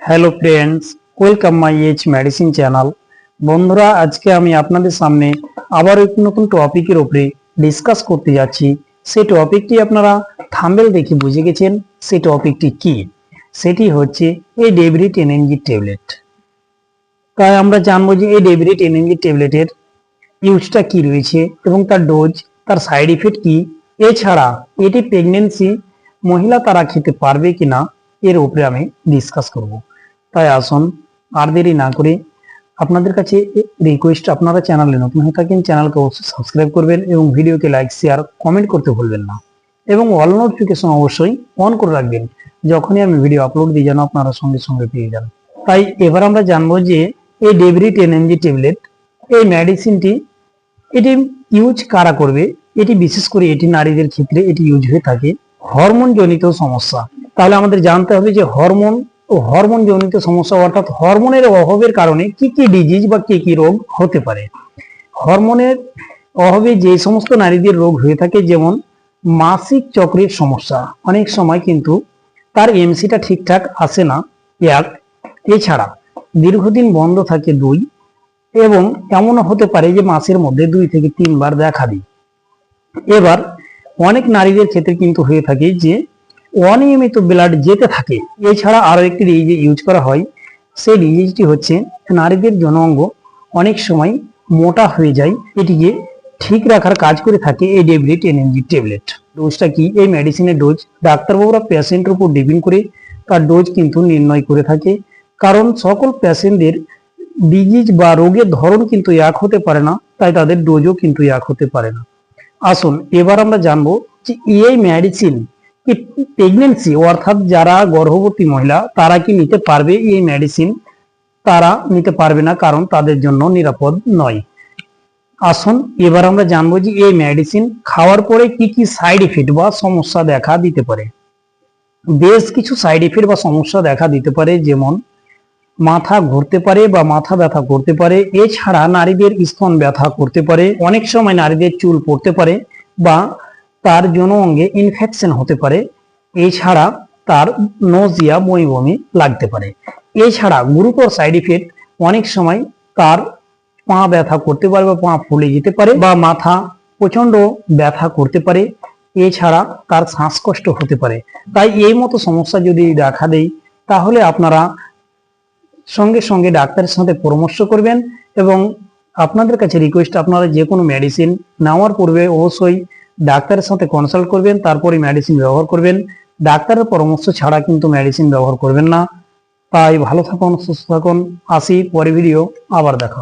Hello friends, welcome my H medicine channel. বন্ধুরা, আজকে আমি আপনাদের সামনে আবার একটি নতুন টপিকের উপরে ডিসকাস করতে যাচ্ছি। সেই টপিকটি আপনারা থাম্বনেল দেখে বুঝে গেছেন। সেই টপিকটি কি? সেটি হচ্ছে এই ডেভিড এনএনজি ট্যাবলেট। তাই আমরা জানবো যে এই ডেভিড এনএনজি ট্যাবলেটের ইউজটা কি রয়েছে এবং তার ডোজ, তার সাইড ইফেক্ট কি, এছাড়া এটি প্রেগনেন্সি মহিলা তারা খেতে পারবে কিনা, এর উপরে আমি ডিসকাস করব। তাই আসুন আর দেরি না করে আপনাদের কাছে রিকোয়েস্ট, আপনারা চ্যানেলে নতুন হয়ে থাকেন চ্যানেলকে অবশ্যই সাবস্ক্রাইব করবেন এবং ভিডিওকে লাইক, শেয়ার, কমেন্ট করতে ভুলবেন না এবং অল নোটিফিকেশন অবশ্যই অন করে রাখবেন। যখনই আমি ভিডিও আপলোড দিই যেন আপনারা সঙ্গে সঙ্গে পেয়ে যান। তাই এবার আমরা জানবো যে এই ডেভিড এনএনজি ট্যাবলেট, এই মেডিসিনটি এটি ইউজ কারা করবে। এটি বিশেষ করে এটি নারীদের ক্ষেত্রে এটি ইউজ হয়ে থাকে হরমোন জনিত সমস্যা। তাহলে আমাদের জানতে হবে যে হরমোন জনিত সমস্যা অর্থাৎ হরমোনের অভাবের কারণে কি কি ডিজিজ বা কি কি রোগ হতে পারে। হরমোনের অভাবে যে সমস্ত নারীদের রোগ হয়ে থাকে, যেমন মাসিক চক্রের সমস্যা, অনেক সময় কিন্তু তার এমসিটা ঠিকঠাক আসে না, এক। এছাড়া দীর্ঘদিন বন্ধ থাকে, দুই। এবং এমনও হতে পারে যে মাসের মধ্যে 2 থেকে 3 বার দেখা দিই। এবার অনেক নারীদের ক্ষেত্রে কিন্তু হয়ে থাকে যে অনিয়মিত ব্লাড যেতে থাকে। এছাড়া আরো একটি ডিজিজ ইউজ করা হয়, সেই ডিজিজটি হচ্ছে নারীদের যৌনাঙ্গ অনেক সময় মোটা হয়ে যায়। এটিকে ঠিক রাখার কাজ করে থাকে এই ডেভিড এনএনজি ট্যাবলেট। ডোজটা কি? এই মেডিসিনের ডোজ ডাক্তারবাবুরা পেশেন্টের উপর ডিপেন্ড করে তার ডোজ কিন্তু নির্ণয় করে থাকে, কারণ সকল পেশেন্টদের ডিজিজ বা রোগের ধরন কিন্তু এক হতে পারে না, তাই তাদের ডোজও কিন্তু এক হতে পারে না। আসুন এবার আমরা জানবো যে এই মেডিসিন কি প্রেগনেন্সি অর্থাৎ যারা গর্ভবতী মহিলা তারা কি নিতে পারবে এই মেডিসিন? তারা নিতে পারবে না, কারণ তাদের জন্য নিরাপদ নয়। আসুন এবার আমরা জানবো যে এই মেডিসিন খাওয়ার পরে কি কি সাইড ইফেক্ট বা সমস্যা দেখা দিতে পারে। বেশ কিছু সাইড ইফেক্ট বা সমস্যা দেখা দিতে পারে, যেমন মাথা ঘুরতে পারে বা মাথা ব্যথা করতে পারে। এছাড়া নারীদের স্তন ব্যথা করতে পারে, অনেক সময় নারীদের চুল পড়তে পারে বা তার যৌন অঙ্গে ইনফেকশন হতে পারে। এছাড়া তার নজিয়া, বমি বমি লাগতে পারে। এছাড়া গুরুতর সাইড ইফেক্ট, অনেক সময় তার পা ব্যথা করতে পারে বা পা ফুলে যেতে পারে বা মাথা প্রচন্ড ব্যথা করতে পারে। এছাড়া তার শ্বাসকষ্ট হতে পারে। তাই এই মতো সমস্যা যদি দেখা দেয় তাহলে আপনারা সঙ্গে সঙ্গে ডাক্তারের সাথে পরামর্শ করবেন এবং আপনাদের কাছে রিকোয়েস্ট, আপনারা যে কোনো মেডিসিন নেওয়ার পূর্বে অবশ্যই ডাক্তারের সাথে কনসাল্ট করবেন, তারপরে মেডিসিন ব্যবহার করবেন। ডাক্তারের পরামর্শ ছাড়া কিন্তু মেডিসিন ব্যবহার করবেন না। তাই ভালো থাকুন, সুস্থ থাকুন। আসি পরে ভিডিও আবার দেখা।